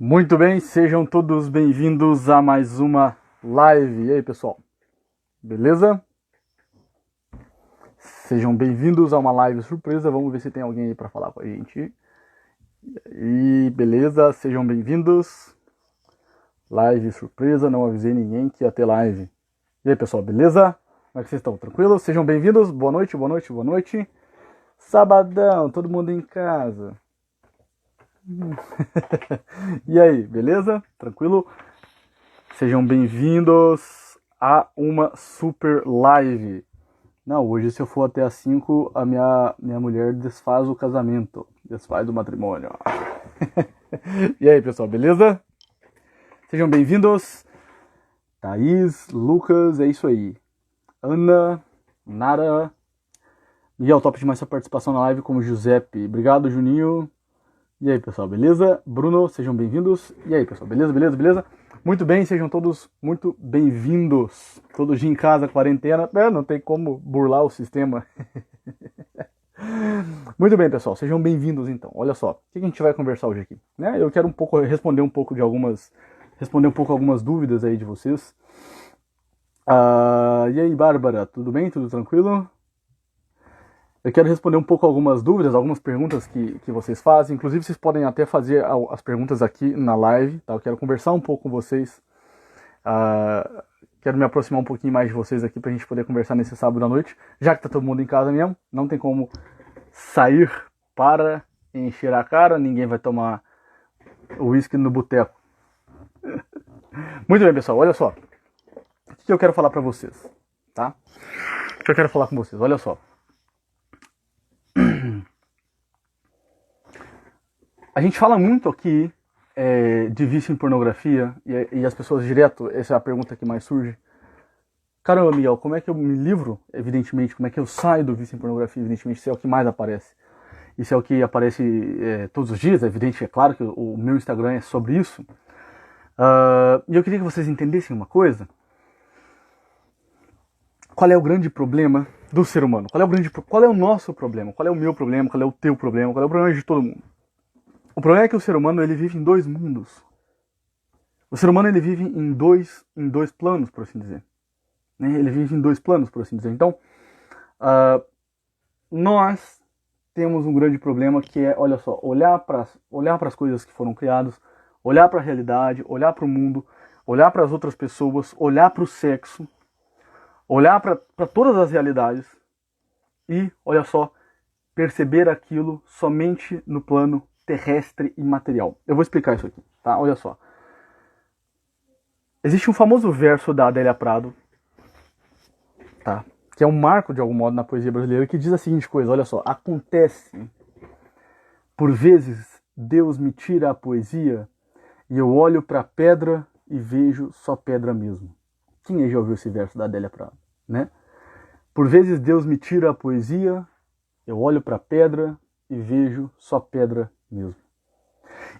Muito bem, sejam todos bem-vindos a mais uma live. E aí, pessoal? Beleza? Sejam bem-vindos a uma live surpresa. Vamos ver se tem alguém aí para falar com a gente. E beleza, sejam bem-vindos. Live surpresa, não avisei ninguém que ia ter live. E aí, pessoal, beleza? Como é que vocês estão? Tranquilos? Sejam bem-vindos. Boa noite, boa noite, boa noite. Sabadão, todo mundo em casa. E aí, beleza? Tranquilo? Sejam bem-vindos a uma super live. Não, hoje se eu for até às 5, a minha mulher desfaz o casamento, desfaz o matrimônio. E aí, pessoal, beleza? Sejam bem-vindos. Thaís, Lucas, é isso aí. Ana, Nara, Miguel, top demais sua participação na live como Giuseppe. Obrigado, Juninho. E aí, pessoal, beleza? Bruno, sejam bem-vindos. E aí, pessoal, beleza, beleza, beleza? Muito bem, sejam todos muito bem-vindos. Todos em casa, quarentena. Não tem como burlar o sistema. Muito bem, pessoal, sejam bem-vindos então. Olha só, o que a gente vai conversar hoje aqui? Eu quero responder um pouco algumas dúvidas aí de vocês. E aí, Bárbara, tudo bem? Tudo tranquilo? Eu quero responder um pouco algumas dúvidas, algumas perguntas que vocês fazem. Inclusive, vocês podem até fazer as perguntas aqui na live. Tá? Eu quero conversar um pouco com vocês. Quero me aproximar um pouquinho mais de vocês aqui pra gente poder conversar nesse sábado à noite. Já que tá todo mundo em casa mesmo, não tem como sair para encher a cara. Ninguém vai tomar uísque no boteco. Muito bem, pessoal. Olha só. O que eu quero falar pra vocês? Tá? O que eu quero falar com vocês? Olha só. A gente fala muito aqui de vício em pornografia e as pessoas direto, essa é a pergunta que mais surge. Caramba, Miguel, como é que eu me livro, evidentemente, como é que eu saio do vício em pornografia, evidentemente, isso é o que mais aparece. Isso é o que aparece todos os dias, é evidente, é claro que o meu Instagram é sobre isso. E eu queria que vocês entendessem uma coisa. Qual é o grande problema do ser humano? Qual é o nosso problema? Qual é o meu problema? Qual é o teu problema? Qual é o problema de todo mundo? O problema é que o ser humano ele vive em dois mundos. O ser humano ele vive em dois planos, por assim dizer. Ele vive em dois planos, por assim dizer. Então, nós temos um grande problema que é, olha só, olhar para as coisas que foram criadas, olhar para a realidade, olhar para o mundo, olhar para as outras pessoas, olhar para o sexo, olhar para todas as realidades e, olha só, perceber aquilo somente no plano terrestre e material. Eu vou explicar isso aqui, tá? Olha só. Existe um famoso verso da Adélia Prado, tá? Que é um marco, de algum modo, na poesia brasileira, que diz a seguinte coisa, olha só. Acontece, por vezes, Deus me tira a poesia e eu olho para a pedra e vejo só pedra mesmo. Quem aí já ouviu esse verso da Adélia Prado, né? Por vezes Deus me tira a poesia, eu olho para a pedra e vejo só pedra mesmo.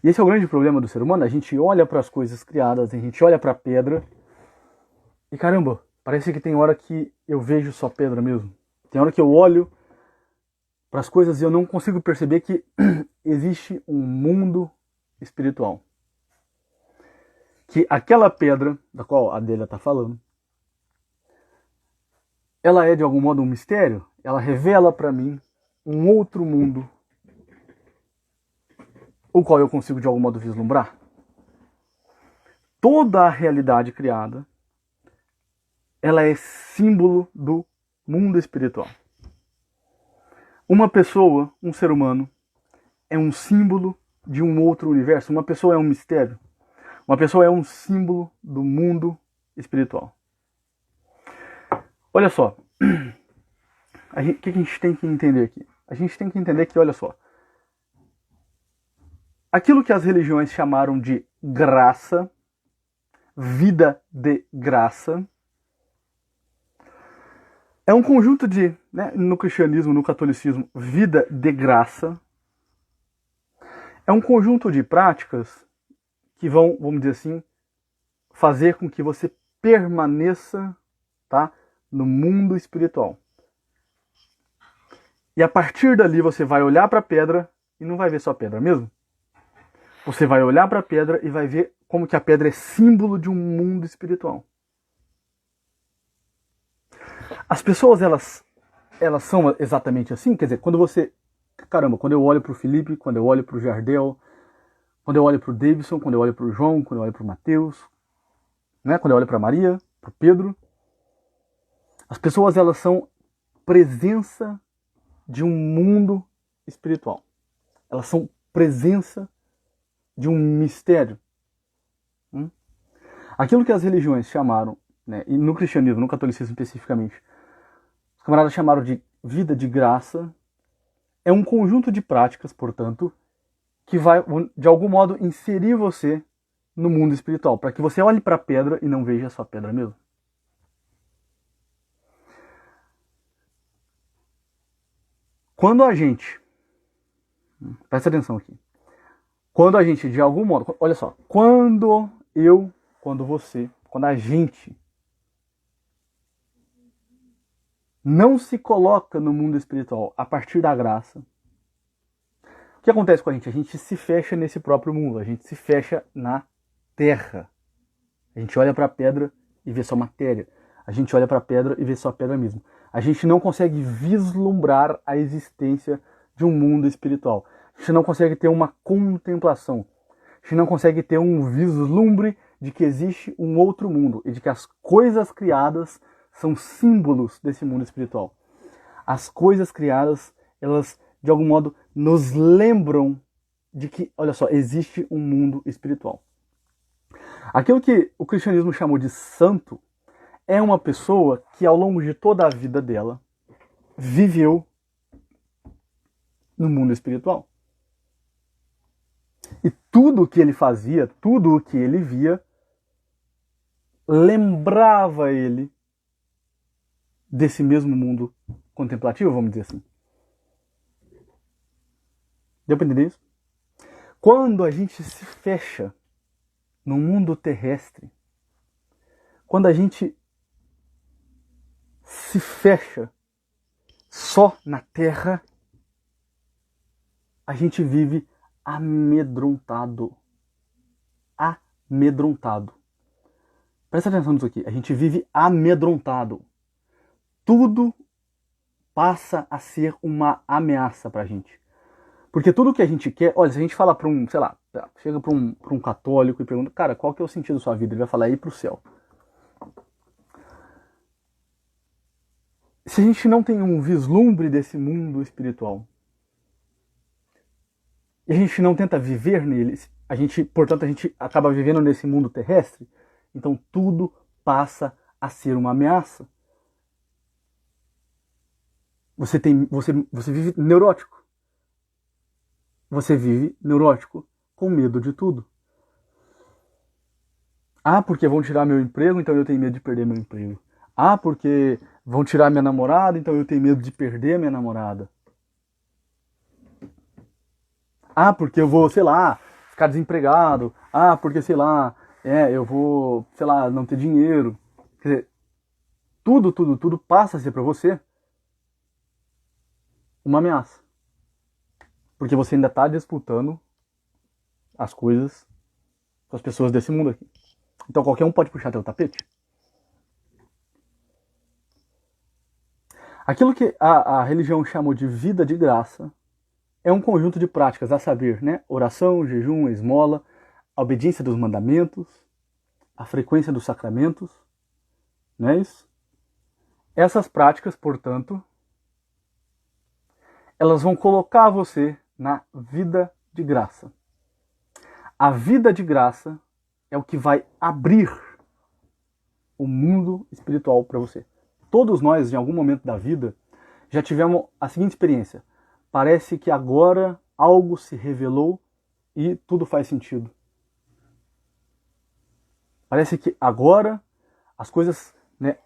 E esse é o grande problema do ser humano. A gente olha para as coisas criadas, a gente olha para a pedra e caramba, parece que tem hora que eu vejo só pedra mesmo. Tem hora que eu olho para as coisas e eu não consigo perceber que existe um mundo espiritual. Que aquela pedra, da qual a Adélia está falando, ela é de algum modo um mistério. Ela revela para mim um outro mundo o qual eu consigo de algum modo vislumbrar. Toda a realidade criada, ela é símbolo do mundo espiritual. Uma pessoa, um ser humano, é um símbolo de um outro universo. Uma pessoa é um mistério. Uma pessoa é um símbolo do mundo espiritual. Olha só, o que a gente tem que entender aqui? A gente tem que entender que, olha só, aquilo que as religiões chamaram de graça, vida de graça, é um conjunto de, no cristianismo, no catolicismo, vida de graça, é um conjunto de práticas que vão, vamos dizer assim, fazer com que você permaneça, tá, no mundo espiritual. E a partir dali você vai olhar para a pedra e não vai ver só pedra mesmo. Você vai olhar para a pedra e vai ver como que a pedra é símbolo de um mundo espiritual. As pessoas, elas são exatamente assim? Quer dizer, quando você... Caramba, quando eu olho para o Felipe, quando eu olho para o Jardel, quando eu olho para o Davidson, quando eu olho para o João, quando eu olho para o Mateus, né? Quando eu olho para a Maria, para o Pedro, as pessoas, elas são presença de um mundo espiritual. Elas são presença de um mistério. Aquilo que as religiões chamaram, né, e no cristianismo, no catolicismo especificamente, os camaradas chamaram de vida de graça, é um conjunto de práticas, portanto, que vai, de algum modo, inserir você no mundo espiritual, para que você olhe para a pedra e não veja só a pedra mesmo. Quando a gente... Presta atenção aqui. Quando a gente, de algum modo... Olha só. Quando você, quando a gente não se coloca no mundo espiritual a partir da graça, o que acontece com a gente? A gente se fecha nesse próprio mundo. A gente se fecha na terra. A gente olha para a pedra e vê só matéria. A gente olha para a pedra e vê só a pedra mesmo. A gente não consegue vislumbrar a existência de um mundo espiritual. A gente não consegue ter uma contemplação. A gente não consegue ter um vislumbre de que existe um outro mundo e de que as coisas criadas são símbolos desse mundo espiritual. As coisas criadas, elas de algum modo nos lembram de que, olha só, existe um mundo espiritual. Aquilo que o cristianismo chamou de santo é uma pessoa que ao longo de toda a vida dela viveu no mundo espiritual. E tudo o que ele fazia, tudo o que ele via, lembrava ele desse mesmo mundo contemplativo, vamos dizer assim. Deu para entender isso? Quando a gente se fecha no mundo terrestre, quando a gente se fecha só na terra, a gente vive amedrontado. Amedrontado. Presta atenção nisso aqui. A gente vive amedrontado. Tudo passa a ser uma ameaça pra gente. Porque tudo que a gente quer... Olha, se a gente fala pra um, sei lá, chega pra um católico e pergunta, cara, qual que é o sentido da sua vida? Ele vai falar, ir pro céu. Se a gente não tem um vislumbre desse mundo espiritual, e a gente não tenta viver nele, portanto, a gente acaba vivendo nesse mundo terrestre, então tudo passa a ser uma ameaça. Você vive neurótico. Você vive neurótico, com medo de tudo. Ah, porque vão tirar meu emprego, então eu tenho medo de perder meu emprego. Ah, porque vão tirar minha namorada, então eu tenho medo de perder minha namorada. Ah, porque eu vou, sei lá, ficar desempregado. Ah, porque, sei lá, eu vou, sei lá, não ter dinheiro. Quer dizer, tudo passa a ser pra você uma ameaça. Porque você ainda está disputando as coisas com as pessoas desse mundo aqui. Então qualquer um pode puxar teu tapete. Aquilo que a religião chamou de vida de graça é um conjunto de práticas, a saber, né? Oração, jejum, esmola, a obediência dos mandamentos, a frequência dos sacramentos, não é isso? Essas práticas, portanto, elas vão colocar você na vida de graça. A vida de graça é o que vai abrir o mundo espiritual para você. Todos nós, em algum momento da vida, já tivemos a seguinte experiência. Parece que agora algo se revelou e tudo faz sentido. Parece que agora as coisas, né,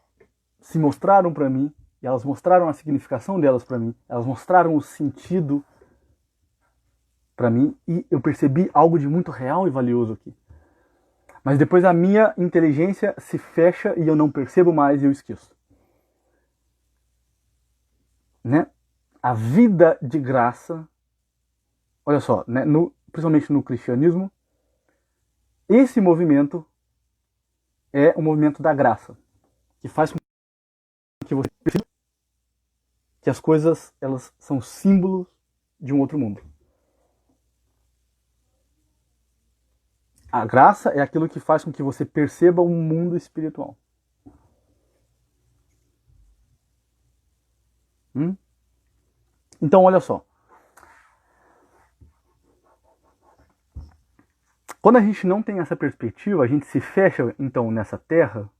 se mostraram para mim, e elas mostraram a significação delas para mim, elas mostraram o sentido para mim, e eu percebi algo de muito real e valioso aqui. Mas depois a minha inteligência se fecha e eu não percebo mais e eu esqueço. Né? A vida de graça, olha só, né? principalmente no cristianismo, esse movimento é o movimento da graça, que faz com que você perceba que as coisas elas são símbolos de um outro mundo. A graça é aquilo que faz com que você perceba um mundo espiritual. Então, olha só. Quando a gente não tem essa perspectiva, a gente se fecha, então, nessa terra.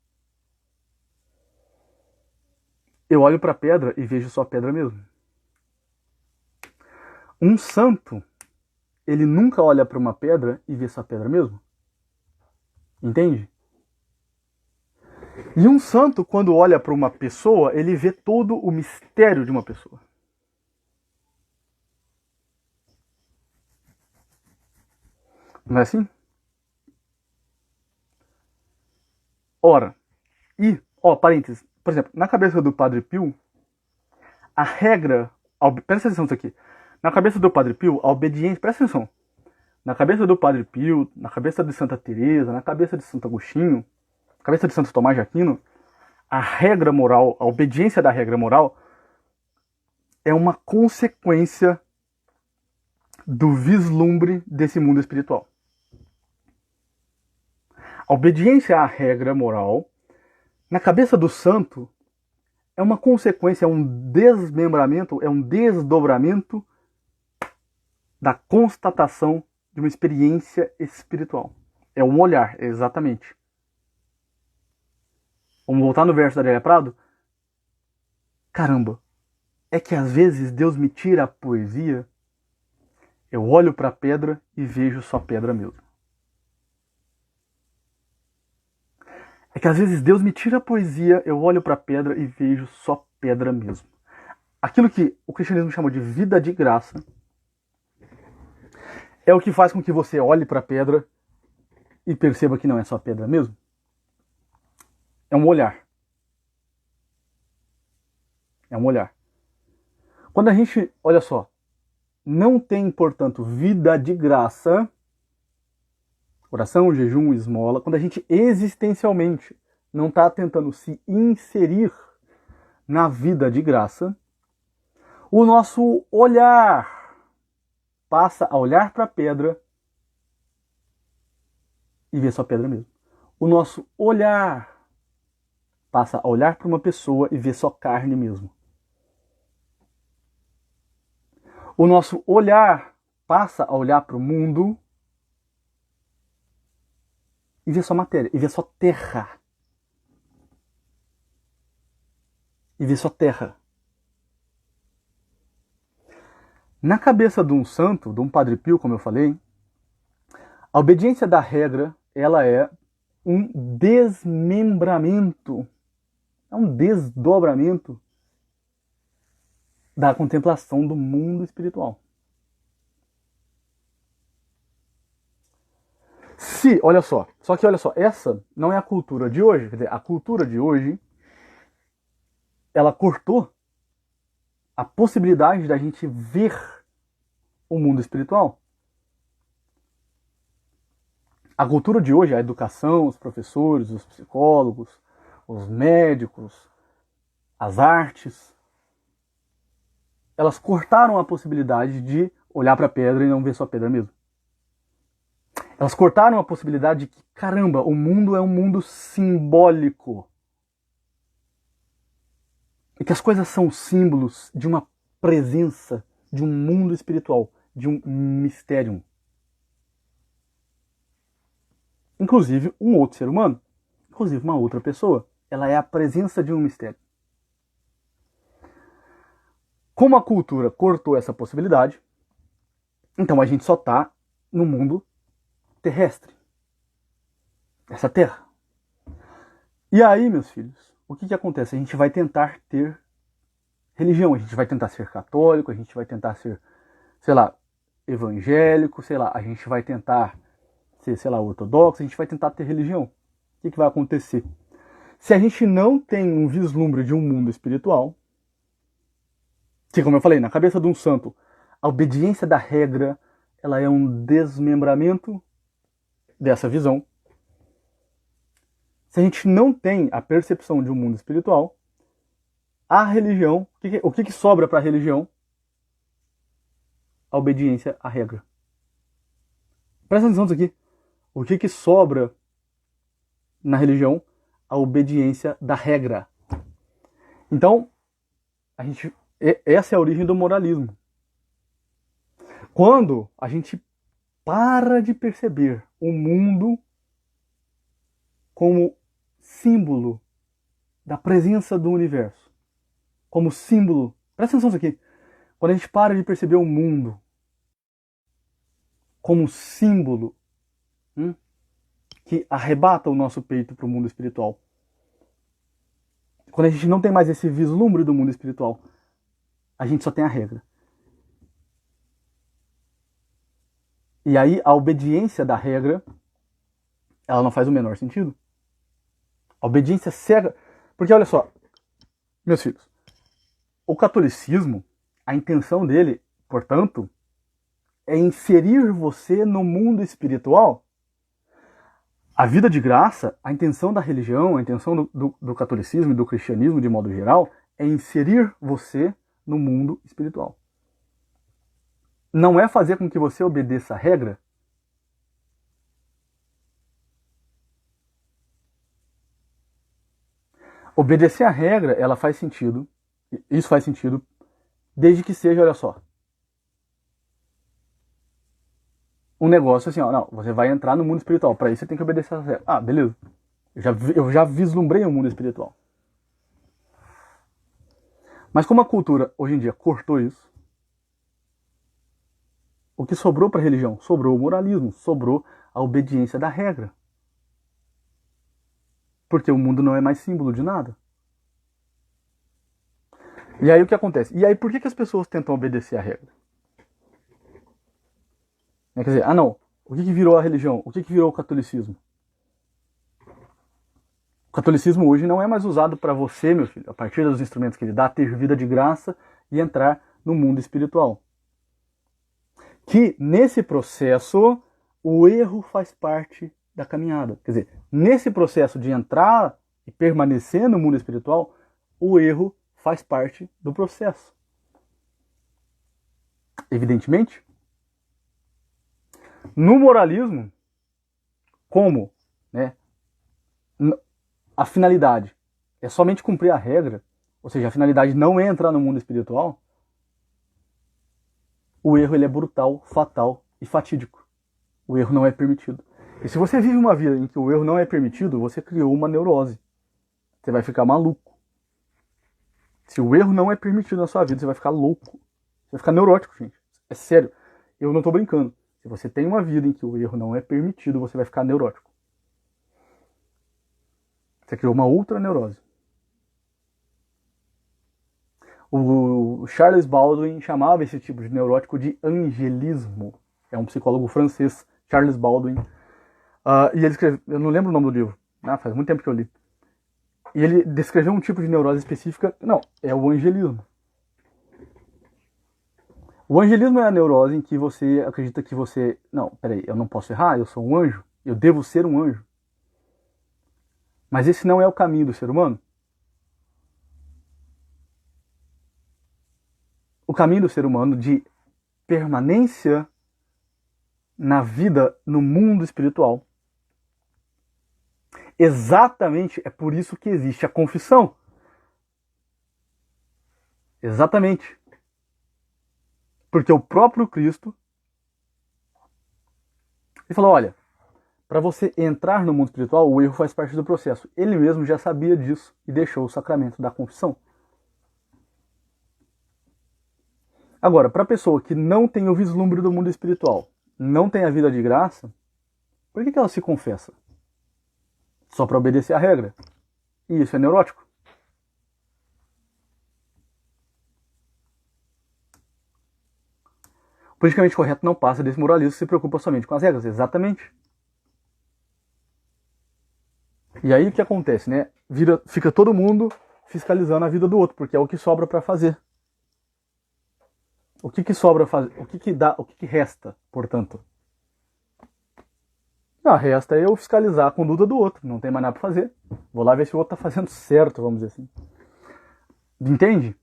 Eu olho para a pedra e vejo só pedra mesmo. Um santo, ele nunca olha para uma pedra e vê só pedra mesmo. Entende? E um santo, quando olha para uma pessoa, ele vê todo o mistério de uma pessoa. Não é assim? Ora, parênteses, por exemplo, na cabeça do Padre Pio, a regra, presta atenção nisso aqui, na cabeça do Padre Pio, a obediência, presta atenção, na cabeça do Padre Pio, na cabeça de Santa Teresa, na cabeça de Santo Agostinho, na cabeça de Santo Tomás de Aquino, a regra moral, a obediência da regra moral é uma consequência do vislumbre desse mundo espiritual. A obediência à regra moral, na cabeça do santo, é uma consequência, é um desmembramento, é um desdobramento da constatação de uma experiência espiritual. É um olhar, exatamente. Vamos voltar no verso da Adélia Prado? Caramba, é que às vezes Deus me tira a poesia, eu olho para a pedra e vejo só pedra mesmo. É que às vezes Deus me tira a poesia, eu olho para a pedra e vejo só pedra mesmo. Aquilo que o cristianismo chama de vida de graça é o que faz com que você olhe para a pedra e perceba que não é só pedra mesmo. É um olhar. É um olhar. Quando a gente, olha só, não tem, portanto, vida de graça, oração, jejum, esmola, quando a gente existencialmente não está tentando se inserir na vida de graça, o nosso olhar passa a olhar para a pedra e ver só pedra mesmo. O nosso olhar passa a olhar para uma pessoa e ver só carne mesmo. O nosso olhar passa a olhar para o mundo e ver só matéria, e ver só terra. E ver só terra. Na cabeça de um santo, de um Padre Pio, como eu falei, a obediência da regra, ela é um desmembramento, é um desdobramento da contemplação do mundo espiritual. Olha só, essa não é a cultura de hoje, quer dizer, a cultura de hoje, ela cortou a possibilidade da gente ver o mundo espiritual. A cultura de hoje, a educação, os professores, os psicólogos, os médicos, as artes, elas cortaram a possibilidade de olhar para a pedra e não ver só pedra mesmo. Elas cortaram a possibilidade de que, caramba, o mundo é um mundo simbólico. E que as coisas são símbolos de uma presença, de um mundo espiritual, de um mistério. Inclusive um outro ser humano, inclusive uma outra pessoa, ela é a presença de um mistério. Como a cultura cortou essa possibilidade, então a gente só está no mundo terrestre. Essa terra. E aí, meus filhos, o que acontece? A gente vai tentar ter religião, a gente vai tentar ser católico, a gente vai tentar ser, sei lá, evangélico, sei lá, a gente vai tentar ser, sei lá, ortodoxo, a gente vai tentar ter religião. O que vai acontecer? Se a gente não tem um vislumbre de um mundo espiritual, que, como eu falei, na cabeça de um santo, a obediência da regra, ela é um desmembramento dessa visão. Se a gente não tem a percepção de um mundo espiritual, a religião, o que sobra para a religião? A obediência à regra. Presta atenção nisso aqui. O que sobra na religião? A obediência da regra. Então, essa é a origem do moralismo. Quando a gente para de perceber o mundo como símbolo da presença do universo, como símbolo, presta atenção nisso aqui, quando a gente para de perceber o mundo como símbolo que arrebata o nosso peito para o mundo espiritual, quando a gente não tem mais esse vislumbre do mundo espiritual, a gente só tem a regra. E aí a obediência da regra, ela não faz o menor sentido. A obediência cega. Porque olha só, meus filhos, o catolicismo, a intenção dele, portanto, é inserir você no mundo espiritual. A vida de graça, a intenção da religião, a intenção do catolicismo e do cristianismo de modo geral, é inserir você no mundo espiritual. Não é fazer com que você obedeça a regra. Obedecer a regra, ela faz sentido. Isso faz sentido, desde que seja, olha só, um negócio assim, ó, não, você vai entrar no mundo espiritual, para isso você tem que obedecer a regra. Ah, beleza. Eu já vislumbrei o mundo espiritual. Mas como a cultura, hoje em dia, cortou isso, o que sobrou para a religião? Sobrou o moralismo, sobrou a obediência da regra. Porque o mundo não é mais símbolo de nada. E aí o que acontece? E aí por que as pessoas tentam obedecer a regra? Quer dizer, não, o que virou a religião? O que virou o catolicismo? O catolicismo hoje não é mais usado para você, meu filho, a partir dos instrumentos que ele dá, ter vida de graça e entrar no mundo espiritual. Que nesse processo o erro faz parte da caminhada. Quer dizer, nesse processo de entrar e permanecer no mundo espiritual, o erro faz parte do processo. Evidentemente, no moralismo, como, né, a finalidade é somente cumprir a regra, ou seja, a finalidade não é entrar no mundo espiritual, o erro ele é brutal, fatal e fatídico. O erro não é permitido. E se você vive uma vida em que o erro não é permitido, você criou uma neurose. Você vai ficar maluco. Se o erro não é permitido na sua vida, você vai ficar louco. Você vai ficar neurótico, gente. É sério. Eu não tô brincando. Se você tem uma vida em que o erro não é permitido, você vai ficar neurótico. Você criou uma outra neurose. O Charles Baldwin chamava esse tipo de neurótico de angelismo. É um psicólogo francês, Charles Baldwin. E ele escreveu, eu não lembro o nome do livro, faz muito tempo que eu li. E ele descreveu um tipo de neurose específica, não, é o angelismo. O angelismo é a neurose em que você acredita que você, não, peraí, eu não posso errar, eu sou um anjo, eu devo ser um anjo. Mas esse não é o caminho do ser humano. O caminho do ser humano de permanência na vida, no mundo espiritual. Exatamente, é por isso que existe a confissão. Exatamente. Porque o próprio Cristo, ele falou, olha, para você entrar no mundo espiritual, o erro faz parte do processo. Ele mesmo já sabia disso e deixou o sacramento da confissão. Agora, para a pessoa que não tem o vislumbre do mundo espiritual, não tem a vida de graça, por que ela se confessa? Só para obedecer a regra. E isso é neurótico. O politicamente correto não passa desse moralismo que se preocupa somente com as regras. Exatamente. E aí o que acontece, né? Fica todo mundo fiscalizando a vida do outro, porque é o que sobra para fazer. O que sobra fazer? O que dá? O que resta, portanto? Resta eu fiscalizar a conduta do outro. Não tem mais nada para fazer. Vou lá ver se o outro tá fazendo certo, vamos dizer assim. Entende?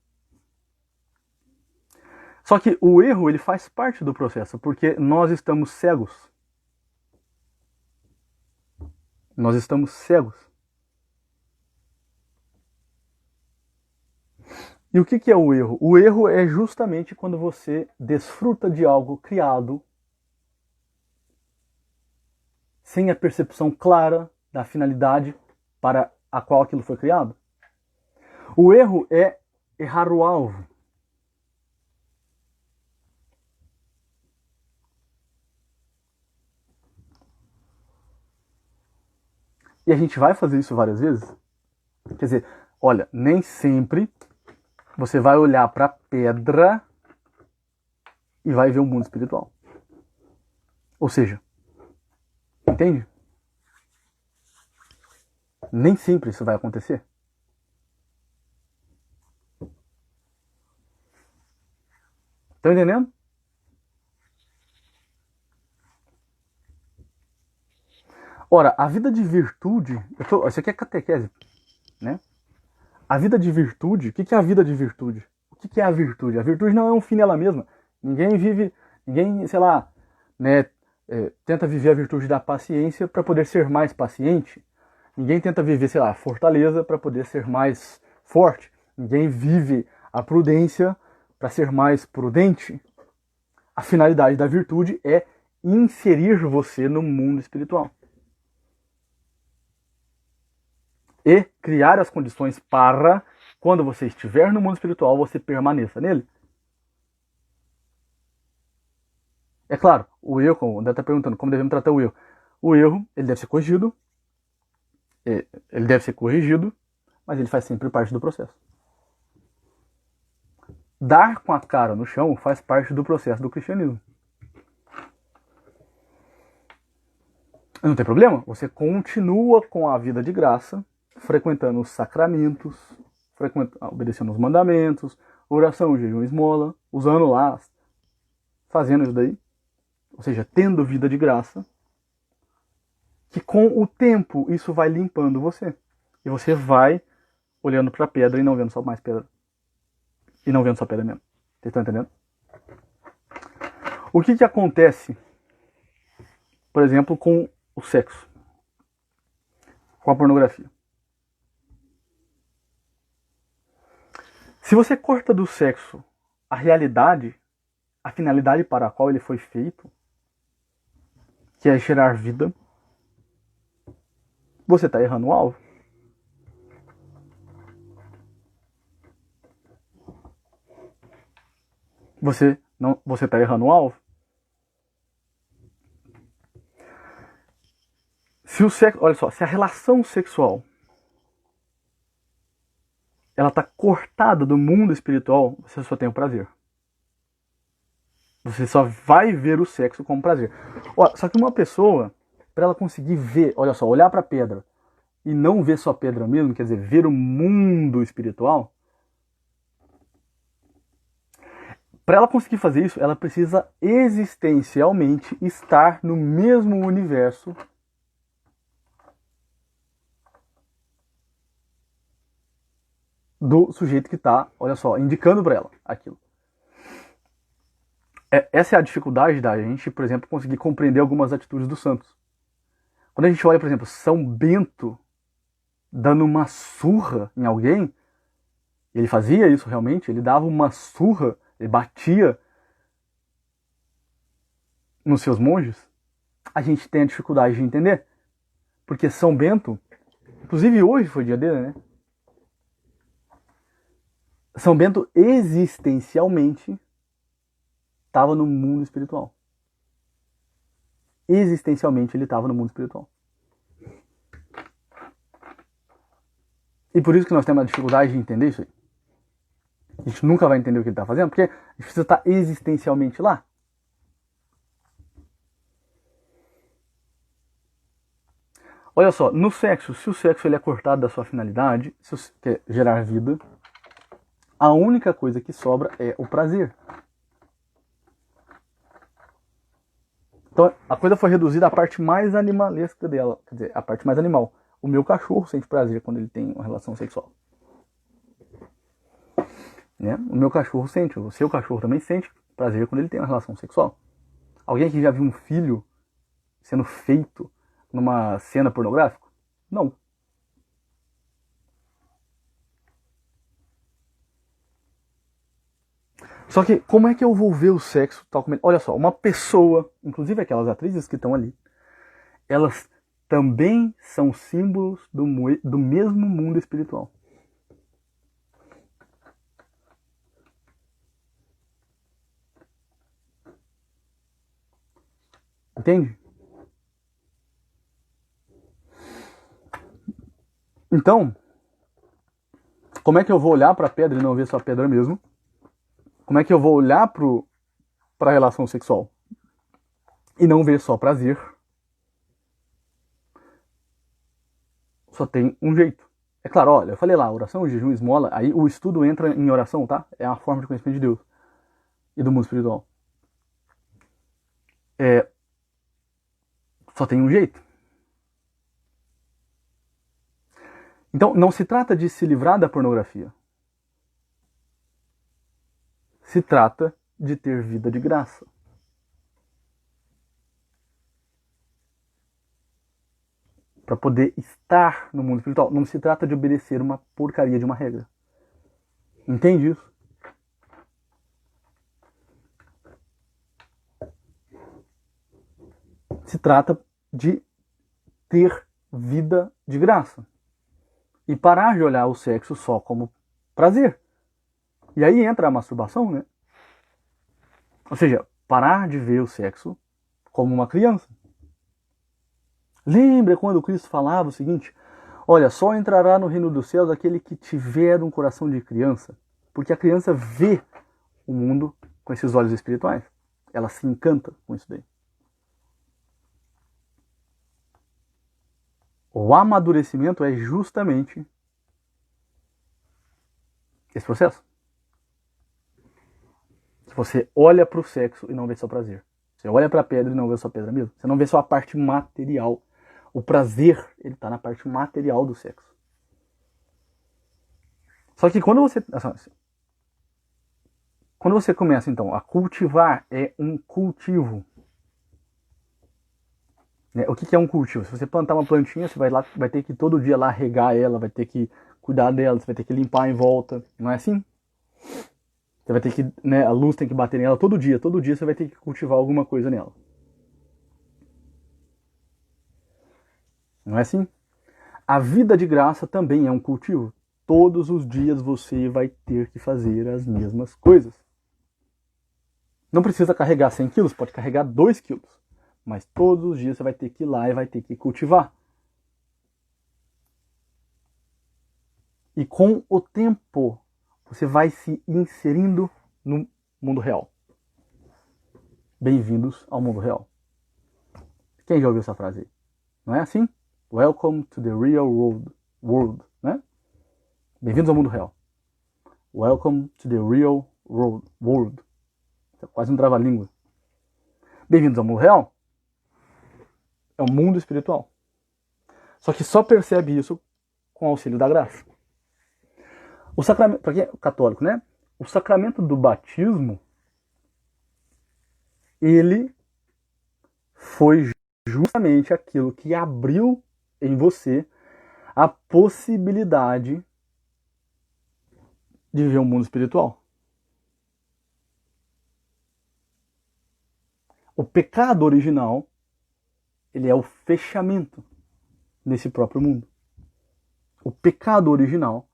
Só que o erro, ele faz parte do processo, porque nós estamos cegos. Nós estamos cegos. E o que é o erro? O erro é justamente quando você desfruta de algo criado sem a percepção clara da finalidade para a qual aquilo foi criado. O erro é errar o alvo. E a gente vai fazer isso várias vezes? Quer dizer, olha, nem sempre você vai olhar para a pedra e vai ver o mundo espiritual. Ou seja, entende? Nem sempre isso vai acontecer. Estão entendendo? Ora, a vida de virtude... Isso aqui é catequese, né? A vida de virtude... O que é a vida de virtude? O que é a virtude? A virtude não é um fim nela mesma. Ninguém, sei lá, né, tenta viver a virtude da paciência para poder ser mais paciente. Ninguém tenta viver, sei lá, fortaleza para poder ser mais forte. Ninguém vive a prudência para ser mais prudente. A finalidade da virtude é inserir você no mundo espiritual. E criar as condições para, quando você estiver no mundo espiritual, você permaneça nele. É claro, o erro, o André está perguntando como devemos tratar o erro. O erro, ele deve ser corrigido, mas ele faz sempre parte do processo. Dar com a cara no chão faz parte do processo do cristianismo. Não tem problema, você continua com a vida de graça, frequentando os sacramentos, obedecendo os mandamentos, oração, jejum, esmola, usando lá, fazendo isso daí. Ou seja, tendo vida de graça, que com o tempo isso vai limpando você. E você vai olhando para a pedra e não vendo só mais pedra. E não vendo só pedra mesmo. Vocês estão entendendo? O que acontece, por exemplo, com o sexo? Com a pornografia? Se você corta do sexo a realidade, a finalidade para a qual ele foi feito, que é gerar vida, você está errando o alvo. Você está errando o alvo. Se o sexo, olha só, se a relação sexual ela está cortada do mundo espiritual, você só tem o prazer. Você só vai ver o sexo como prazer. Só que uma pessoa, para ela conseguir ver, olha só, olhar para a pedra e não ver só a pedra mesmo, quer dizer, ver o mundo espiritual, para ela conseguir fazer isso, ela precisa existencialmente estar no mesmo universo do sujeito que está, olha só, indicando para ela aquilo. Essa é a dificuldade da gente, por exemplo, conseguir compreender algumas atitudes dos santos. Quando a gente olha, por exemplo, São Bento dando uma surra em alguém, ele fazia isso realmente, ele dava uma surra, ele batia nos seus monges, a gente tem a dificuldade de entender. Porque São Bento, inclusive hoje foi dia dele, né? São Bento existencialmente estava no mundo espiritual. Existencialmente ele estava no mundo espiritual. E por isso que nós temos a dificuldade de entender isso aí. A gente nunca vai entender o que ele está fazendo, porque a gente precisa estar existencialmente lá. Olha só, no sexo, se o sexo ele é cortado da sua finalidade, se você quer gerar vida, a única coisa que sobra é o prazer. Então a coisa foi reduzida à parte mais animalesca dela, quer dizer, a parte mais animal. O meu cachorro sente prazer quando ele tem uma relação sexual. Né? O meu cachorro sente, o seu cachorro também sente prazer quando ele tem uma relação sexual. Alguém aqui já viu um filho sendo feito numa cena pornográfica? Não. Só que como é que eu vou ver o sexo tal como ele... Olha só, uma pessoa, inclusive aquelas atrizes que estão ali, elas também são símbolos do mesmo mundo espiritual. Entende? Então, como é que eu vou olhar para a pedra e não ver só a pedra mesmo? Como é que eu vou olhar para a relação sexual e não ver só prazer? Só tem um jeito. É claro, olha, eu falei lá, oração, jejum, esmola, aí o estudo entra em oração, tá? É a forma de conhecimento de Deus e do mundo espiritual. Só tem um jeito. Então, não se trata de se livrar da pornografia. Se trata de ter vida de graça. Para poder estar no mundo espiritual. Não se trata de obedecer uma porcaria de uma regra. Entende isso? Se trata de ter vida de graça. E parar de olhar o sexo só como prazer. E aí entra a masturbação, né? Ou seja, parar de ver o sexo como uma criança. Lembra quando Cristo falava o seguinte: olha, só entrará no reino dos céus aquele que tiver um coração de criança. Porque a criança vê o mundo com esses olhos espirituais. Ela se encanta com isso daí. O amadurecimento é justamente esse processo. Se você olha para o sexo e não vê só prazer. Você olha para a pedra e não vê só pedra mesmo. Você não vê só a parte material. O prazer, ele está na parte material do sexo. Só que quando você começa, então, a cultivar, é um cultivo. O que é um cultivo? Se você plantar uma plantinha, você vai ter que todo dia lá regar ela, vai ter que cuidar dela, você vai ter que limpar em volta. Não é assim? Você vai ter que, a luz tem que bater nela todo dia você vai ter que cultivar alguma coisa nela. Não é assim? A vida de graça também é um cultivo. Todos os dias você vai ter que fazer as mesmas coisas. Não precisa carregar 100 quilos, pode carregar 2 quilos. Mas todos os dias você vai ter que ir lá e vai ter que cultivar. E com o tempo, você vai se inserindo no mundo real. Bem-vindos ao mundo real. Quem já ouviu essa frase aí? Não é assim? Welcome to the real world, né? Bem-vindos ao mundo real. Welcome to the real world. É quase um trava-língua. Bem-vindos ao mundo real. É o mundo espiritual. Só que só percebe isso com o auxílio da graça. O sacramento, para quem é católico, né? O sacramento do batismo, ele foi justamente aquilo que abriu em você a possibilidade de viver um mundo espiritual. O pecado original, ele é o fechamento nesse próprio mundo. O pecado original,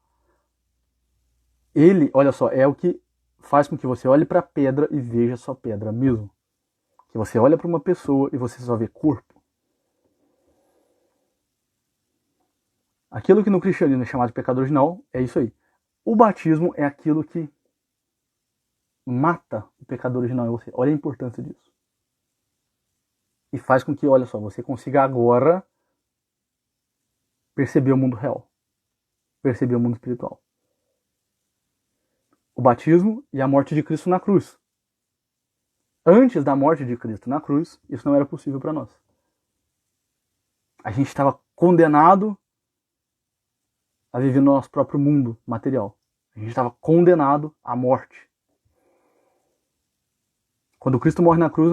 ele, olha só, é o que faz com que você olhe para a pedra e veja só pedra mesmo. Que você olha para uma pessoa e você só vê corpo. Aquilo que no cristianismo é chamado de pecado original é isso aí. O batismo é aquilo que mata o pecado original em você. Olha a importância disso. E faz com que, olha só, você consiga agora perceber o mundo real. Perceber o mundo espiritual. O batismo e a morte de Cristo na cruz. Antes da morte de Cristo na cruz, isso não era possível para nós. A gente estava condenado a viver no nosso próprio mundo material. A gente estava condenado à morte. Quando Cristo morre na cruz,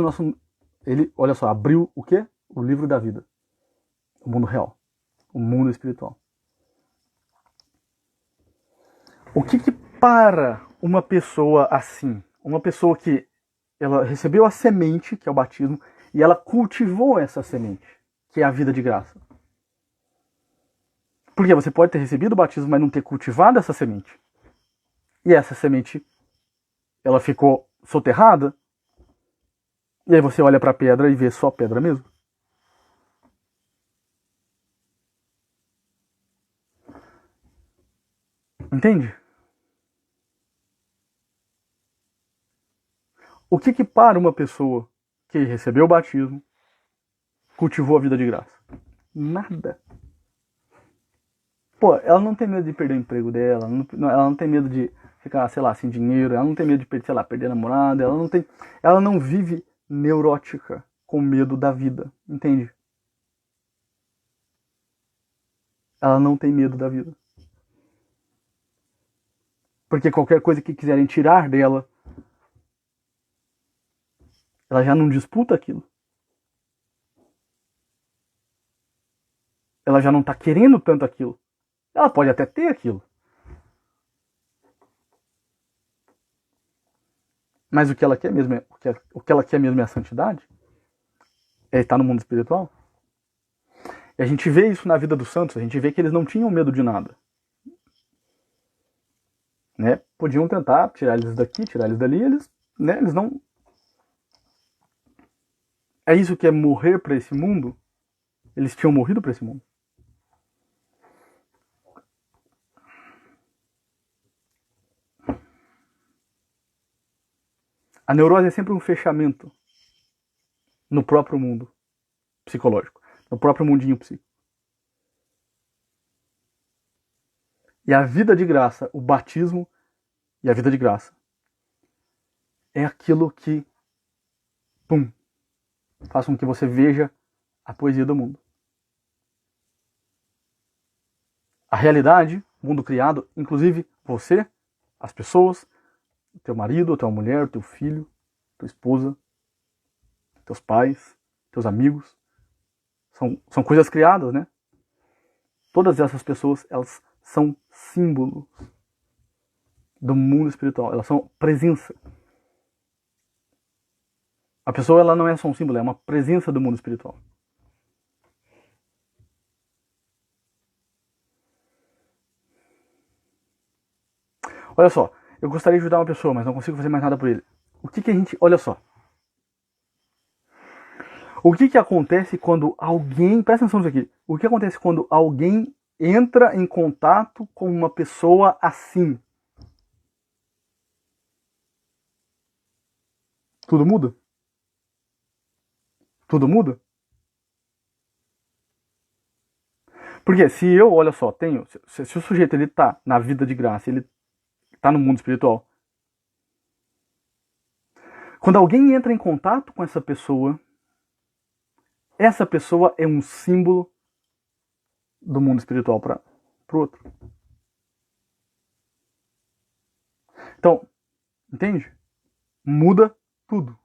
ele, olha só, abriu o quê? O livro da vida. O mundo real. O mundo espiritual. O que para uma pessoa assim? Uma pessoa que ela recebeu a semente, que é o batismo, e ela cultivou essa semente, que é a vida de graça. Porque você pode ter recebido o batismo, mas não ter cultivado essa semente. E essa semente, ela ficou soterrada. E aí você olha para a pedra e vê só pedra mesmo. Entende? O que para uma pessoa que recebeu o batismo, cultivou a vida de graça? Nada. Pô, ela não tem medo de perder o emprego dela, ela não tem medo de ficar, sei lá, sem dinheiro, ela não tem medo de, sei lá, perder a namorada, ela não vive neurótica com medo da vida, entende? Ela não tem medo da vida. Porque qualquer coisa que quiserem tirar dela, ela já não disputa aquilo. Ela já não tá querendo tanto aquilo. Ela pode até ter aquilo. Mas o que ela quer mesmo é a santidade. É estar no mundo espiritual. E a gente vê isso na vida dos santos. A gente vê que eles não tinham medo de nada. Né? Podiam tentar tirar eles daqui, tirar eles dali. Eles não... É isso que é morrer para esse mundo? Eles tinham morrido para esse mundo. A neurose é sempre um fechamento no próprio mundo psicológico, no próprio mundinho psíquico. E a vida de graça, o batismo e a vida de graça, é aquilo que, pum, faz com que você veja a poesia do mundo. A realidade, o mundo criado, inclusive você, as pessoas, teu marido, tua mulher, teu filho, tua esposa, teus pais, teus amigos, são coisas criadas, né? Todas essas pessoas, elas são símbolos do mundo espiritual, elas são presença. A pessoa, ela não é só um símbolo, é uma presença do mundo espiritual. Olha só, eu gostaria de ajudar uma pessoa, mas não consigo fazer mais nada por ele. O que a gente... Olha só. O que acontece quando alguém... Presta atenção nisso aqui. O que acontece quando alguém entra em contato com uma pessoa assim? Tudo muda? Tudo muda? Porque se eu, olha só, tenho... Se o sujeito, ele tá na vida de graça, ele tá no mundo espiritual. Quando alguém entra em contato com essa pessoa é um símbolo do mundo espiritual para o outro. Então, entende? Muda tudo.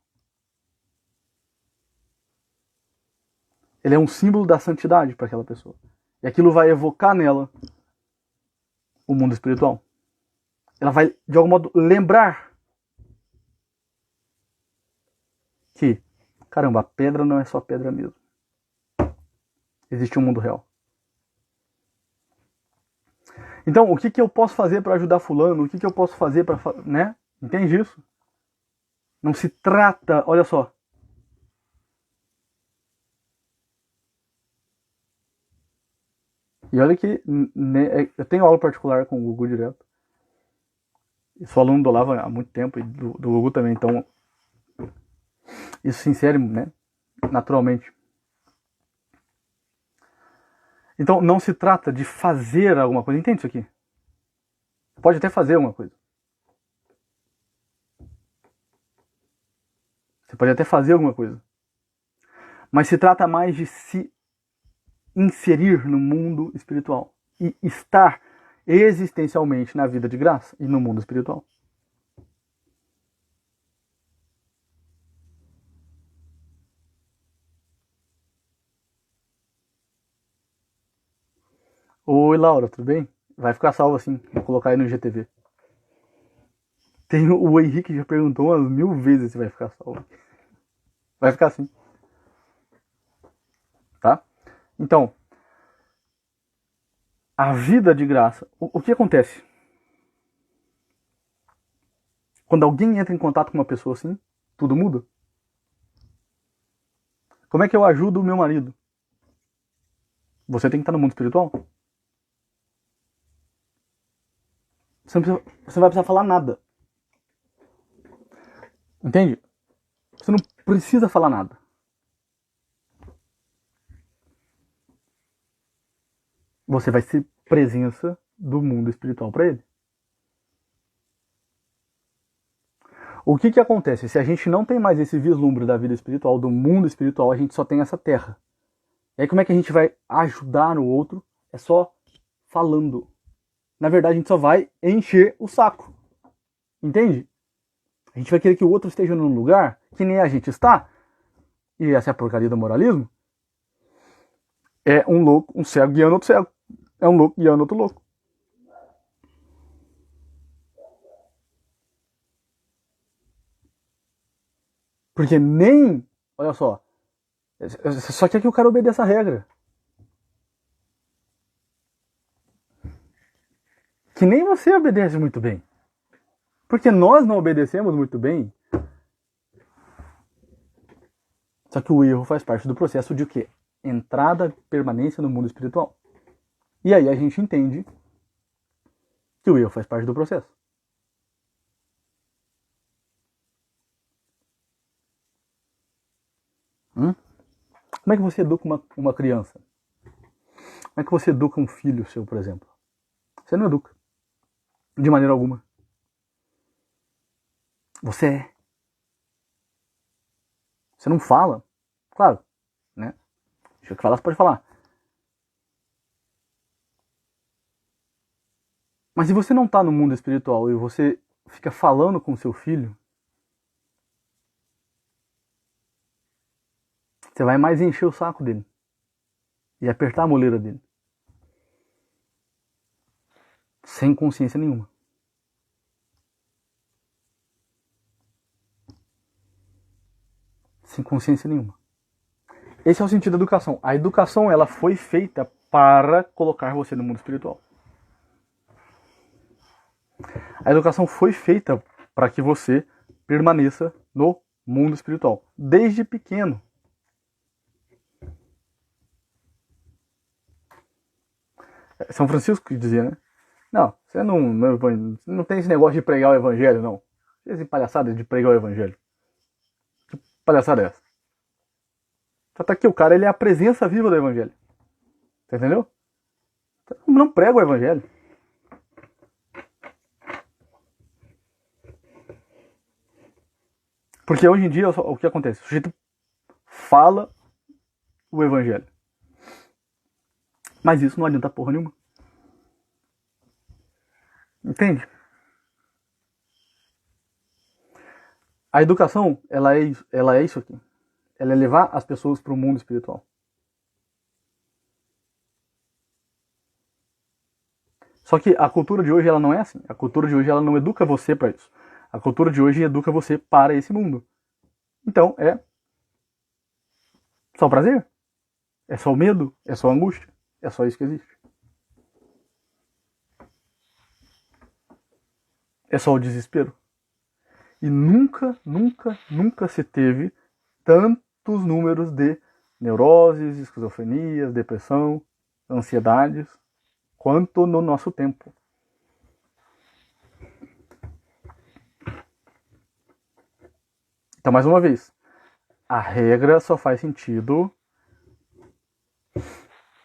Ele é um símbolo da santidade para aquela pessoa. E aquilo vai evocar nela o mundo espiritual. Ela vai, de algum modo, lembrar que, caramba, a pedra não é só pedra mesmo. Existe um mundo real. Então, o que eu posso fazer para ajudar fulano? O que eu posso fazer para... né? Entende isso? Não se trata... Olha só. E olha que... né, eu tenho aula particular com o Gugu direto. Eu sou aluno do Olavo há muito tempo e do Gugu também. Então, isso se insere, né? Naturalmente. Então, não se trata de fazer alguma coisa. Entende isso aqui? Pode até fazer alguma coisa. pode até fazer alguma coisa. Mas se trata mais de se inserir no mundo espiritual e estar existencialmente na vida de graça e no mundo espiritual. Oi, Laura, tudo bem? Vai ficar salvo assim, vou colocar aí no IGTV. O Henrique já perguntou umas 1000 vezes se vai ficar salvo. Vai ficar assim. Tá? Então, a vida de graça, o que acontece? Quando alguém entra em contato com uma pessoa assim, tudo muda. Como é que eu ajudo o meu marido? Você tem que estar no mundo espiritual. Você não vai precisar falar nada. Entende? Você não precisa falar nada. Você vai ser presença do mundo espiritual para ele. O que acontece? Se a gente não tem mais esse vislumbre da vida espiritual, do mundo espiritual, a gente só tem essa terra. E aí como é que a gente vai ajudar o outro? É só falando. Na verdade, a gente só vai encher o saco. Entende? A gente vai querer que o outro esteja num lugar que nem a gente está. E essa é a porcaria do moralismo. É um louco, um cego guiando outro cego. É um louco guiando outro louco. Porque nem... Olha só. Você só quer que o cara obedeça a regra. Que nem você obedece muito bem. Porque nós não obedecemos muito bem. Só que o erro faz parte do processo de o quê? Entrada, permanência no mundo espiritual. E aí a gente entende que o erro faz parte do processo. Como é que você educa uma criança? Como é que você educa um filho seu, por exemplo? Você não educa. De maneira alguma. Você é. Você não fala. Claro, né? Deixa eu que falar, você pode falar. Mas se você não está no mundo espiritual e você fica falando com seu filho, você vai mais encher o saco dele. E apertar a moleira dele. Sem consciência nenhuma. Sem consciência nenhuma. Esse é o sentido da educação. A educação, ela foi feita para colocar você no mundo espiritual. A educação foi feita para que você permaneça no mundo espiritual. Desde pequeno. São Francisco que dizia, né? Não, você não tem esse negócio de pregar o evangelho, não. Esse palhaçada de pregar o evangelho. Que palhaçada é essa? Só tá aqui, o cara ele é a presença viva do evangelho. Você entendeu? Não prega o evangelho. Porque hoje em dia, o que acontece? O sujeito fala o evangelho. Mas isso não adianta porra nenhuma. Entende? A educação, ela é isso aqui. Ela é levar as pessoas para o mundo espiritual. Só que a cultura de hoje, ela não é assim. A cultura de hoje, ela não educa você para isso. A cultura de hoje educa você para esse mundo. Então, é só prazer. É só o medo. É só a angústia. É só isso que existe. É só o desespero. E nunca, nunca, nunca se teve tantos números de neuroses, esquizofrenias, depressão, ansiedades, quanto no nosso tempo. Então, mais uma vez, a regra só faz sentido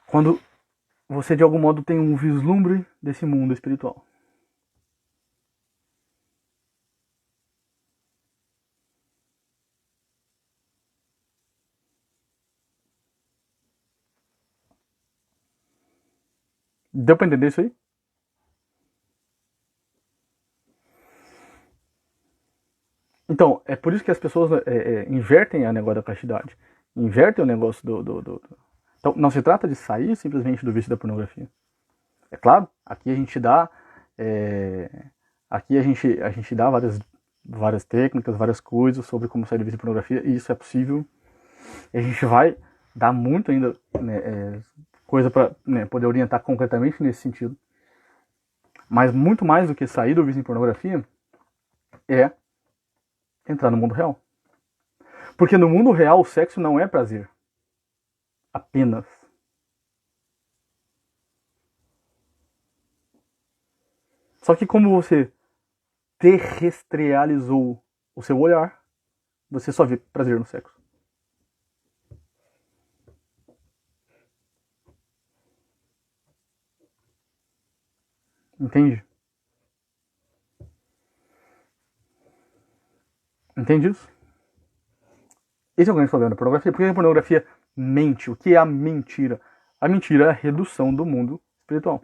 quando você de algum modo tem um vislumbre desse mundo espiritual. Deu pra entender isso aí? Então, é por isso que as pessoas invertem a negócio da castidade. Invertem o negócio Então, não se trata de sair simplesmente do vício da pornografia. É claro, aqui a gente dá... aqui a gente dá várias técnicas, várias coisas sobre como sair do vício da pornografia, e isso é possível. E a gente vai dar muito ainda coisa para poder orientar concretamente nesse sentido. Mas muito mais do que sair do vício em pornografia é entrar no mundo real. Porque no mundo real o sexo não é prazer. Apenas. Só que como você terrestrializou o seu olhar, você só vê prazer no sexo. Entende? Entende isso? Esse é o grande problema da pornografia. Por que a pornografia mente? O que é a mentira? A mentira é a redução do mundo espiritual.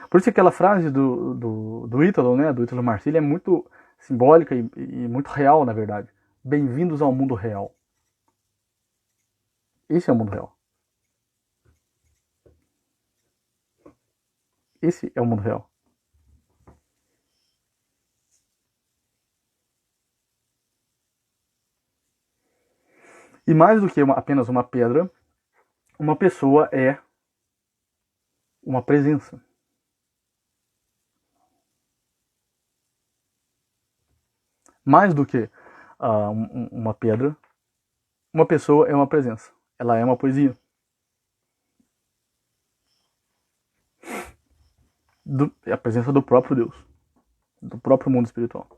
Por isso que aquela frase do Ítalo, né, do Ítalo Marcilli, é muito simbólica e muito real, na verdade. Bem-vindos ao mundo real. Esse é o mundo real. Esse é o mundo real. E mais do que apenas uma pedra, uma pessoa é uma presença. Mais do que uma pedra, uma pessoa é uma presença. Ela é uma poesia. É a presença do próprio Deus. Do próprio mundo espiritual.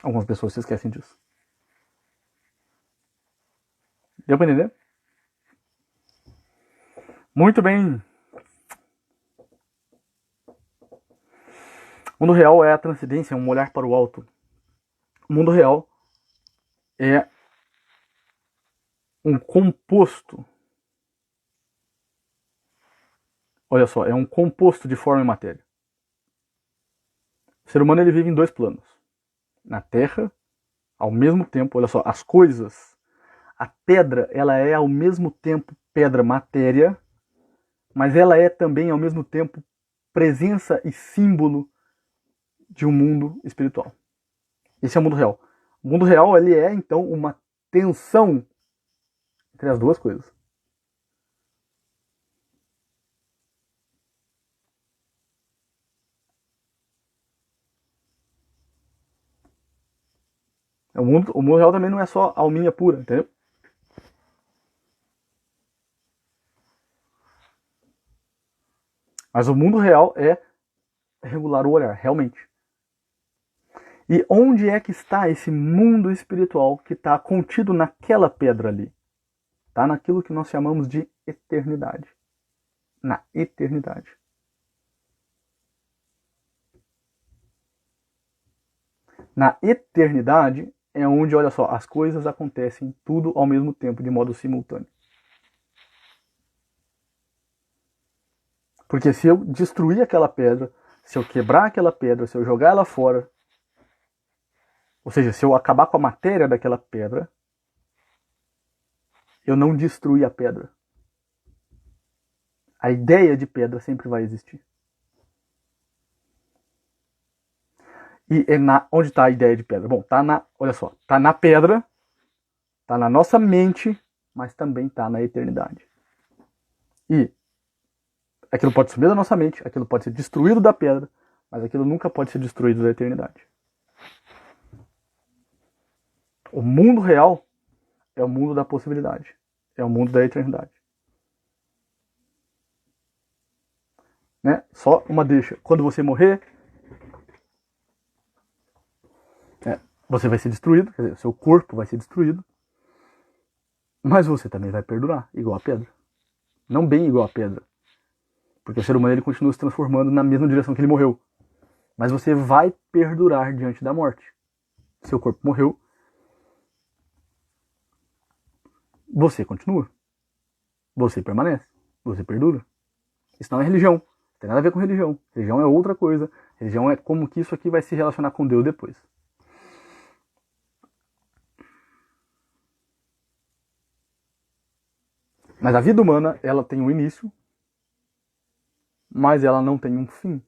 Algumas pessoas se esquecem disso. Deu pra entender? Muito bem. O mundo real é a transcendência, é um olhar para o alto. O mundo real é um composto. Olha só, é um composto de forma e matéria. O ser humano ele vive em dois planos. Na Terra, ao mesmo tempo, olha só, as coisas. A pedra, ela é ao mesmo tempo pedra matéria, mas ela é também ao mesmo tempo presença e símbolo de um mundo espiritual. Esse é o mundo real. O mundo real ele é então uma tensão entre as duas coisas. O mundo real também não é só alminha pura, entendeu? Mas o mundo real é regular o olhar, realmente. E onde é que está esse mundo espiritual que está contido naquela pedra ali? Está naquilo que nós chamamos de eternidade. Na eternidade. Na eternidade é onde, olha só, as coisas acontecem tudo ao mesmo tempo, de modo simultâneo. Porque se eu destruir aquela pedra, se eu quebrar aquela pedra, se eu jogar ela fora, ou seja, se eu acabar com a matéria daquela pedra, eu não destruí a pedra. A ideia de pedra sempre vai existir. E onde está a ideia de pedra? Bom, olha só, está na pedra, está na nossa mente, mas também está na eternidade. E aquilo pode sumir da nossa mente, aquilo pode ser destruído da pedra, mas aquilo nunca pode ser destruído da eternidade. O mundo real é o mundo da possibilidade, é o mundo da eternidade. Né? Só uma deixa. Quando você morrer, você vai ser destruído, quer dizer, seu corpo vai ser destruído, mas você também vai perdurar, igual a pedra. Não bem igual a pedra, porque o ser humano ele continua se transformando na mesma direção que ele morreu. Mas você vai perdurar diante da morte. Seu corpo morreu. você continua. Você permanece. Você perdura. Isso não é religião. Não tem nada a ver com religião. Religião é outra coisa. Religião é como que isso aqui vai se relacionar com Deus depois. Mas a vida humana, ela tem um início, mas ela não tem um fim.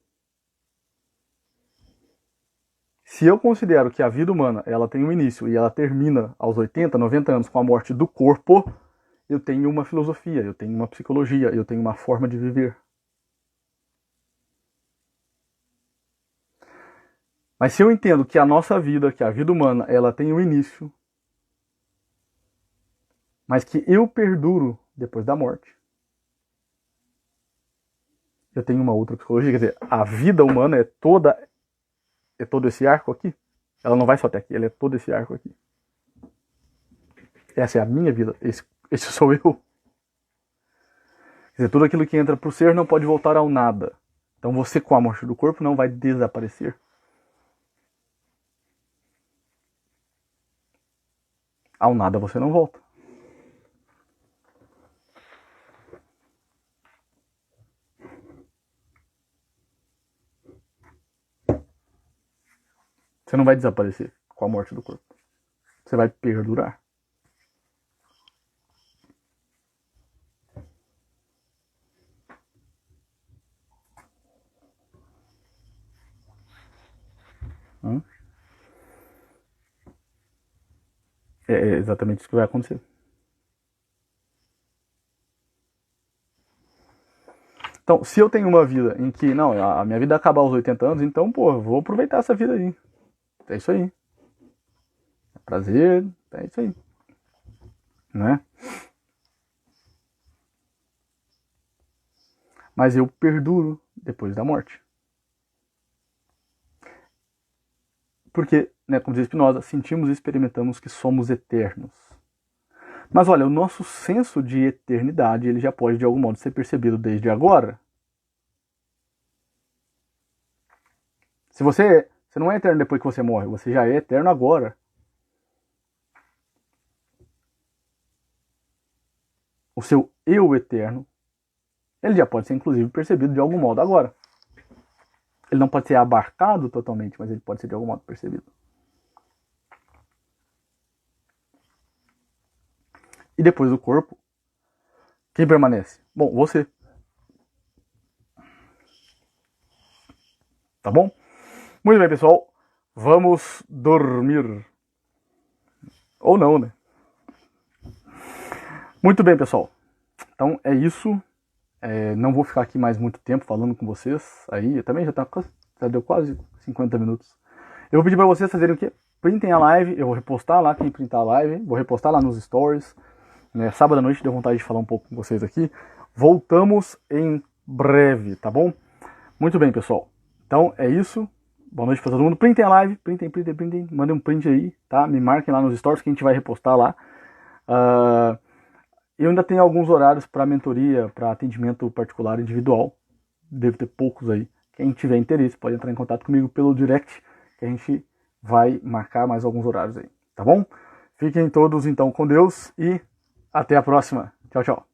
Se eu considero que a vida humana, ela tem um início e ela termina aos 80, 90 anos com a morte do corpo, eu tenho uma filosofia, eu tenho uma psicologia, eu tenho uma forma de viver. Mas se eu entendo que a nossa vida, que a vida humana, ela tem um início, mas que eu perduro depois da morte, eu tenho uma outra psicologia. Quer dizer, a vida humana é todo esse arco aqui. Ela não vai só até aqui, ela é todo esse arco aqui. Essa é a minha vida, esse sou eu. Quer dizer, tudo aquilo que entra pro ser não pode voltar ao nada. Então você, com a morte do corpo, não vai desaparecer. Ao nada você não volta. Você não vai desaparecer com a morte do corpo. Você vai perdurar. É exatamente isso que vai acontecer. Então, se eu tenho uma vida em que, não, a minha vida acaba aos 80 anos, então, pô, eu vou aproveitar essa vida aí. É isso aí. É prazer, é isso aí. Não é? Mas eu perduro depois da morte. Porque, né, como diz Spinoza, sentimos e experimentamos que somos eternos. Mas olha, o nosso senso de eternidade, ele já pode de algum modo ser percebido desde agora. Se você não é eterno depois que você morre, você já é eterno agora. O seu eu eterno, ele já pode ser inclusive percebido de algum modo agora. Ele não pode ser abarcado totalmente, mas ele pode ser de algum modo percebido. E depois do corpo, quem permanece? Bom, você. Tá bom? Muito bem, pessoal. Vamos dormir. Ou não, né? Muito bem, pessoal. Então é isso. Não vou ficar aqui mais muito tempo falando com vocês. Aí também já deu quase 50 minutos. Eu vou pedir para vocês fazerem o quê? Printem a live. Eu vou repostar lá quem printar a live. Vou repostar lá nos stories. Sábado à noite deu vontade de falar um pouco com vocês aqui. Voltamos em breve, tá bom? Muito bem, pessoal. Então é isso. Boa noite para todo mundo. Printem a live. Printem. Mandem um print aí, tá? Me marquem lá nos stories que a gente vai repostar lá. Eu ainda tenho alguns horários para mentoria, para atendimento particular individual. Devo ter poucos aí. Quem tiver interesse pode entrar em contato comigo pelo direct, que a gente vai marcar mais alguns horários aí, tá bom? Fiquem todos então com Deus e até a próxima. Tchau, tchau.